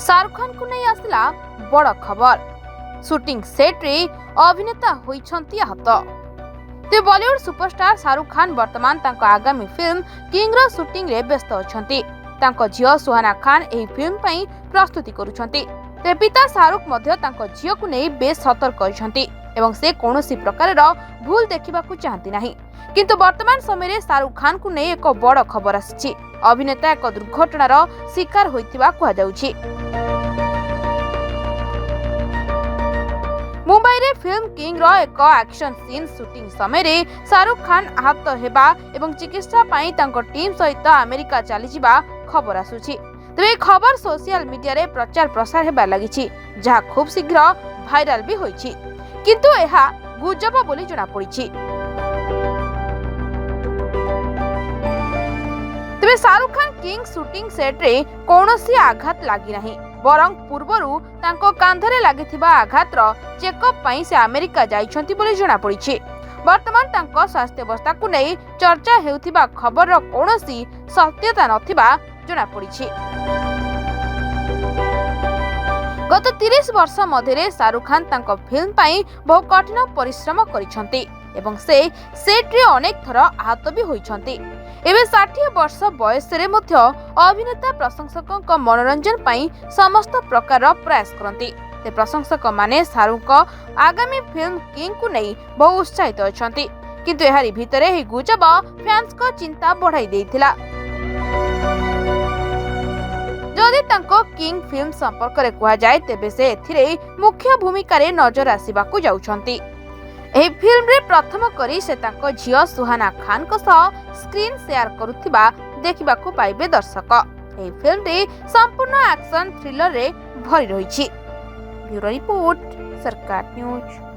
शाहरुख खान को नहीं आसला बड़ खबर। शूटिंग सेट रे अभिनेता होइछंती आहत। ते बॉलीवुड सुपरस्टार शाहरुख खान वर्तमान तांको आगामी फिल्म किंग रो शूटिंग रे व्यस्त अछंती। तांको झियो सुहाना खान एही फिल्म पई प्रस्तुति करूछंती। ते पिता शाहरुख मध्य तांको झियो को नहीं बेस सतर्क अछंती एवं से कोनोसी प्रकार भूल देखिबा को चाहती नहीं। किंतु वर्तमान समय शाहरुख खान को नहीं एक बड़ खबर आसी। अभिनेता एक दुर्घटनार शिकार होइतिबा कुहा जाउछि। मुंबई रे फिल्म किंग रो एक एक्शन सीन शूटिंग समय रे शाहरुख खान आहत हेबा एवं चिकित्सा पाई तांको टीम सहित अमेरिका चली जिबा खबर आसुछि। तबे खबर सोशल मीडिया रे प्रचार प्रसार हेबा लागिछि, जहा खूब शीघ्र भाइराल भी होइछि। किंतु एहा गुजब बोली जणा पड़िछि। तबे Shahrukh Khan king shooting set रे कोनोसी आघात लागि नाही, बरं पूर्वरु तांको कांधरे लागिथिबा आघातर चेकअप पई से अमेरिका जाइछंती बोली जणा पड़िछि। वर्तमान तांको स्वास्थ्य अवस्था को नै चर्चा हेउथिबा खबर कोनोसी सत्यता नथिबा जणा पड़िछि। गत 30 वर्ष मध्य शाहरुख खान तांको फिल्म पई बहु कठिन परिश्रम करिछंती एवं से सेट रे अनेक थर आहत भी होइछंती। एबे 60 वर्ष बयस रे मध्य अभिनेता प्रशंसकों मनोरंजन पई समस्त प्रकार प्रयास करंती। ते प्रशंसक माने शाहरुख आगामी फिल्म किंग को नहीं बहु उत्साहित अछंती। किंतु एहारी भितरे ही गुजब फैंस को चिंता बढ़ाई देइथिला। जदि तांको किंग फिल्म संपर्क रे कुहा जाय तेबे से एथिरे मुख्य भूमिका रे नजर आसीबा को जाउछंती। एही फिल्म रे प्रथम करी से तांको झियो सुहाना खान को सह स्क्रीन शेयर करुथिबा देखिबा को पाइबे दर्शक। एही फिल्म रे संपूर्ण एक्शन थ्रिलर रे भरी रहिछि। ब्यूरो रिपोर्ट, सरकार न्यूज।